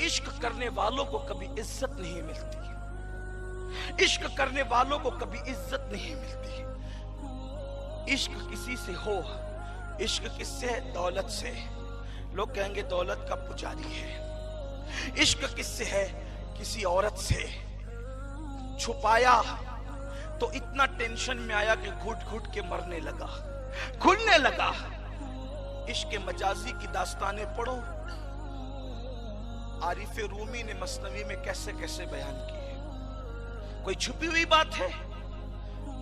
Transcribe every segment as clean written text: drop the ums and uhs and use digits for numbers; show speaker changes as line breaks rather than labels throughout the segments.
عشق کرنے والوں کو کبھی عزت نہیں ملتی، عشق کرنے والوں کو کبھی عزت نہیں ملتی۔ عشق کسی سے ہو، عشق کس سے ہے؟ دولت سے، لوگ کہیں گے دولت کا پجاری ہے۔ عشق کس سے ہے؟ کسی عورت سے۔ چھپایا تو اتنا ٹینشن میں آیا کہ گھٹ گھٹ کے مرنے لگا، گھلنے لگا۔ عشق مجازی کی داستانیں پڑھو، عارف رومی نے مثنوی میں کیسے کیسے بیان کی ہے۔ کوئی چھپی ہوئی بات ہے؟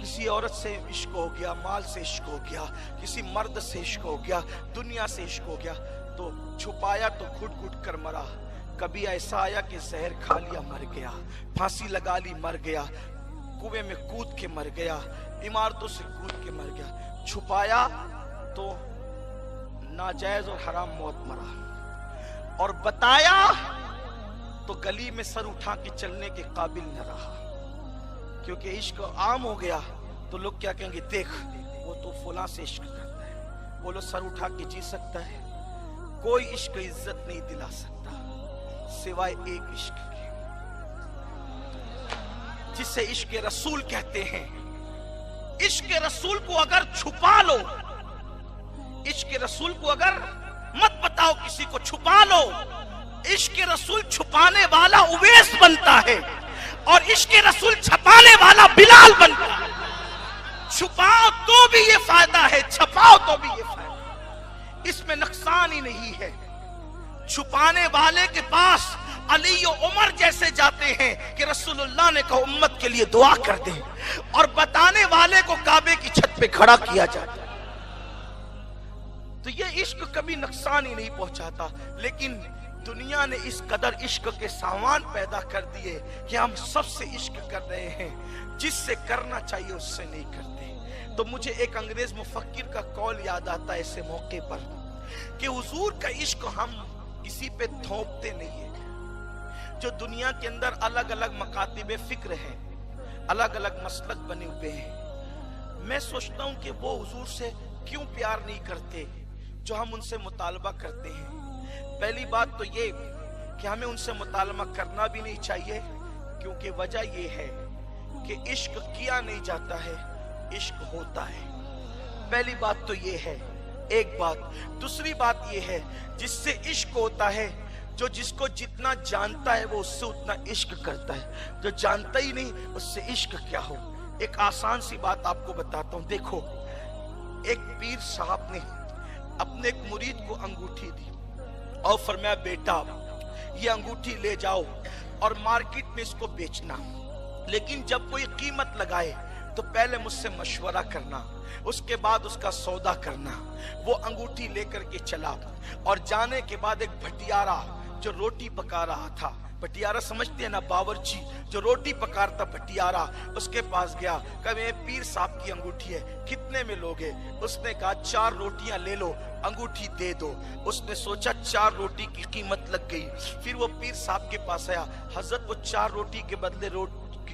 کسی عورت سے عشق ہو گیا، مال سے عشق ہو گیا، کسی مرد سے عشق ہو گیا، دنیا سے عشق ہو گیا، تو چھپایا تو گھٹ گھٹ کر مرا۔ کبھی ایسا آیا کہ زہر کھا لیا مر گیا، پھانسی لگا لی مر گیا، کنویں میں کود کے مر گیا، عمارتوں سے کود کے مر گیا۔ چھپایا تو ناجائز اور حرام موت مرا، اور بتایا تو گلی میں سر اٹھا کے چلنے کے قابل نہ رہا، کیونکہ عشق عام ہو گیا تو لوگ کیا کہیں گے؟ دیکھ وہ تو فلاں سے عشق کرتا ہے، بولو سر اٹھا کے جی سکتا ہے؟ کوئی عشق عزت نہیں دلا سکتا سوائے ایک عشق کے، جسے عشق رسول کہتے ہیں۔ عشق رسول کو اگر چھپا لو، عشق رسول کو اگر مت بتاؤ، کسی کو چھپا لو، عشق رسول چھپانے والا اویس بنتا ہے، اور عشق رسول چھپانے والا بلال بنتا ہے۔ چھپاؤ تو بھی یہ فائدہ ہے، چھپاؤ تو بھی یہ فائدہ ہے، اس میں نقصان ہی نہیں ہے۔ چھپانے والے کے پاس علی و عمر جیسے جاتے ہیں کہ رسول اللہ نے کہا امت کے لیے دعا کر دیں، اور بتانے والے کو کعبے کی چھت پہ کھڑا کیا جاتا ہے۔ تو یہ عشق کبھی نقصان ہی نہیں پہنچاتا، لیکن دنیا نے اس قدر عشق کے سامان پیدا کر دیے کہ ہم سب سے عشق کر رہے ہیں، جس سے کرنا چاہیے اس سے نہیں کرتے۔ تو مجھے ایک انگریز مفکر کا قول یاد آتا ہے ایسے موقع پر کہ حضور کا عشق ہم کسی پہ تھوپتے نہیں ہیں۔ جو دنیا کے اندر الگ الگ مکاتب فکر ہیں، الگ الگ مسلک بنے ہوئے ہیں، میں سوچتا ہوں کہ وہ حضور سے کیوں پیار نہیں کرتے جو ہم ان سے مطالبہ کرتے ہیں۔ پہلی بات تو یہ کہ ہمیں ان سے مطالبہ کرنا بھی نہیں چاہیے، کیونکہ وجہ یہ ہے کہ عشق کیا نہیں جاتا ہے، عشق ہوتا ہے۔ پہلی بات تو یہ ہے، ایک بات۔ دوسری بات یہ ہے، جس سے عشق ہوتا ہے، جو جس کو جتنا جانتا ہے وہ اس سے اتنا عشق کرتا ہے، جو جانتا ہی نہیں اس سے عشق کیا ہو۔ ایک آسان سی بات آپ کو بتاتا ہوں، دیکھو ایک پیر صاحب نے اپنے ایک مرید کو انگوٹھی دی اور فرمایا بیٹا یہ انگوٹھی لے جاؤ اور مارکیٹ میں اس کو بیچنا، لیکن جب کوئی قیمت لگائے تو پہلے مجھ سے مشورہ کرنا، اس کے بعد اس کا سودا کرنا۔ وہ انگوٹھی لے کر کے چلا، اور جانے کے بعد ایک بھٹیارا جو روٹی پکا رہا تھا، بھٹیارا سمجھتے ہیں نا باورچی، جو روٹی پکارتا بھٹیارا، اس کے پاس گیا، کہا میں پیر صاحب کی انگوٹھی ہے، کتنے میں لوگے؟ اس نے کہا 4 روٹیاں لے لو، انگوٹھی دے دو۔ اس نے سوچا 4 روٹی کی قیمت لگ گئی، پھر وہ پیر صاحب کے پاس آیا، حضرت وہ 4 روٹی کے بدلے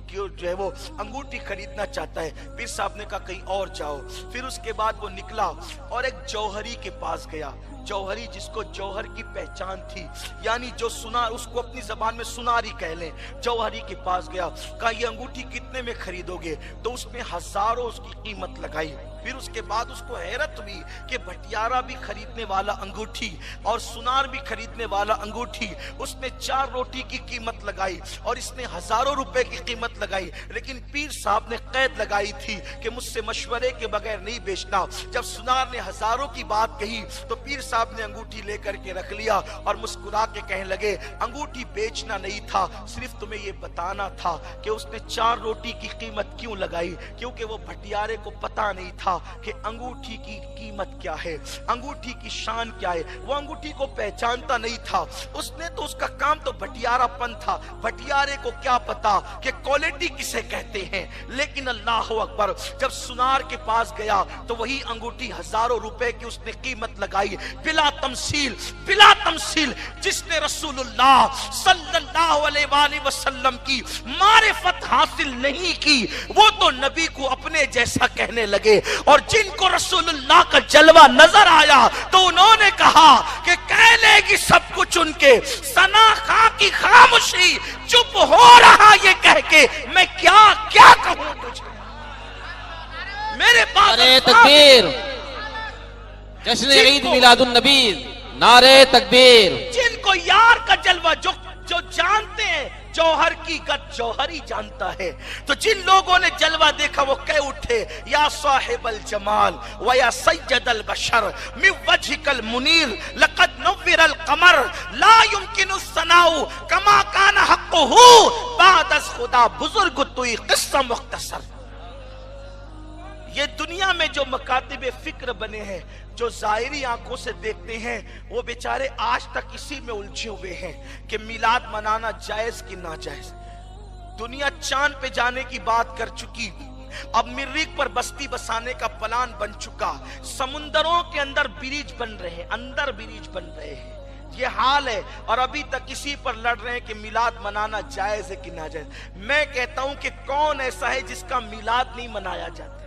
جو ہے وہ انگوٹھی خریدنا چاہتا ہے۔ پیر صاحب نے کہا کہیں اور جاؤ۔ پھر اس کے بعد وہ نکلا اور ایک جوہری کے پاس گیا، جوہری جس کو جوہر کی پہچان تھی، یعنی جو سنا، اس کو اپنی زبان میں سناری کہہ لیں، جوہری کے پاس گیا، کہا یہ انگوٹھی کتنے میں خریدو گے؟ تو اس نے ہزاروں اس کی قیمت لگائی۔ پھر اس کے بعد اس کو حیرت ہوئی کہ بھٹیارا بھی خریدنے والا انگوٹھی اور سنار بھی خریدنے والا انگوٹھی، اس نے 4 روٹی کی قیمت لگائی اور اس نے ہزاروں روپے کی قیمت لگائی، لیکن پیر صاحب نے قید لگائی تھی کہ مجھ سے مشورے کے بغیر نہیں بیچنا۔ جب سنار نے ہزاروں کی بات کہی تو پیر صاحب نے انگوٹھی لے کر کے رکھ لیا اور مسکرا کے کہنے لگے انگوٹھی بیچنا نہیں تھا، صرف تمہیں یہ بتانا تھا کہ اس نے 4 روٹی کی قیمت کیوں لگائی، کیونکہ وہ بھٹیارے کو پتا نہیں تھا کہ انگوٹھی کی قیمت کیا ہے، انگوٹھی کی شان کیا ہے، وہ انگوٹھی کو پہچانتا نہیں تھا۔ اس نے تو اس کا کام تو بھٹیارا پن تھا، بھٹیارے کو کیا پتا کہ کوالٹی کسے کہتے ہیں۔ لیکن اللہ اکبر، جب سنار کے پاس گیا تو وہی انگوٹھی ہزاروں روپے کی اس نے قیمت لگائی، بلا تمثیل، بلا تمثیل۔ جس نے رسول اللہ صلی اللہ علیہ وآلہ وسلم کی معرفت حاصل نہیں کی، وہ تو نبی کو اپنے جیسا کہنے لگے، اور جن کو رسول اللہ کا جلوہ نظر آیا تو انہوں نے کہا کہ کہہ لے گی سب کچھ ان کے، ثنا خاں کی خاموشی، چپ ہو رہا یہ کہہ کے میں کیا کیا کہوں تجھے۔ میرے پاس
نعرہ تکبیر، جشن عید میلاد النبی، نعرہ تکبیر۔
جن کو یار کا جلوہ جو جانتے ہیں، جوہر کی گت جوہر ہی جانتا ہے، تو جن لوگوں نے جلوہ دیکھا وہ کہہ اٹھے یا صاحب الجمال و یا سید البشر من وجهك المنیر لقد نور القمر لا يمكن الثناء كما كان حقه بعد از خدا۔ بزرگ توئی قصہ مختصر۔ یہ دنیا میں جو مکاتب فکر بنے ہیں، جو ظاہری آنکھوں سے دیکھتے ہیں، وہ بیچارے آج تک اسی میں الجھے ہوئے ہیں کہ میلاد منانا جائز کی ناجائز۔ دنیا چاند پہ جانے کی بات کر چکی، اب مریخ پر بستی بسانے کا پلان بن چکا، سمندروں کے اندر بریج بن رہے ہیں، اندر بریج بن رہے ہیں، یہ حال ہے، اور ابھی تک اسی پر لڑ رہے ہیں کہ میلاد منانا جائز ہے کہ ناجائز۔ میں کہتا ہوں کہ کون ایسا ہے جس کا میلاد نہیں منایا جاتا؟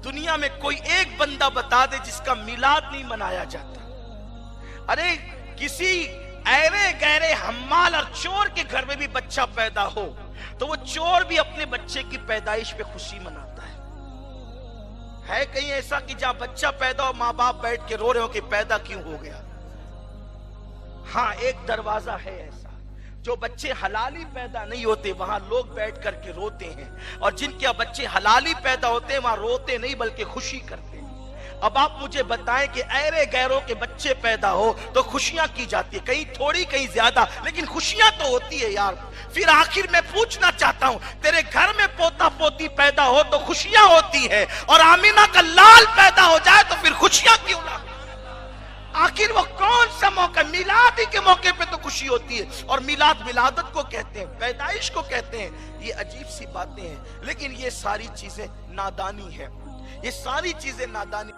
دنیا میں کوئی ایک بندہ بتا دے جس کا میلاد نہیں منایا جاتا۔ ارے کسی ایرے گہرے حمال اور چور کے گھر میں بھی بچہ پیدا ہو تو وہ چور بھی اپنے بچے کی پیدائش پہ خوشی مناتا ہے کہیں ایسا کہ جہاں بچہ پیدا ہو ماں باپ بیٹھ کے رو رہے ہو کہ پیدا کیوں ہو گیا؟ ہاں ایک دروازہ ہے ایسا، جو بچے حلالی پیدا نہیں ہوتے وہاں لوگ بیٹھ کر کے روتے ہیں، اور جن کے بچے حلالی پیدا ہوتے ہیں وہاں روتے نہیں بلکہ خوشی کرتے ہیں۔ اب آپ مجھے بتائیں کہ ایرے گیروں کے بچے پیدا ہو تو خوشیاں کی جاتی ہیں، کہیں تھوڑی کہیں زیادہ، لیکن خوشیاں تو ہوتی ہے یار۔ پھر آخر میں پوچھنا چاہتا ہوں، تیرے گھر میں پوتا پوتی پیدا ہو تو خوشیاں ہوتی ہے، اور آمینہ کا لال پیدا ہو جائے تو پھر خوشیاں کیوں نہ؟ آخر وہ کون سا موقع؟ میلاد ہی کے موقع پہ تو خوشی ہوتی ہے، اور میلاد ولادت کو کہتے ہیں، پیدائش کو کہتے ہیں۔ یہ عجیب سی باتیں ہیں، لیکن یہ ساری چیزیں نادانی ہیں، یہ ساری چیزیں نادانی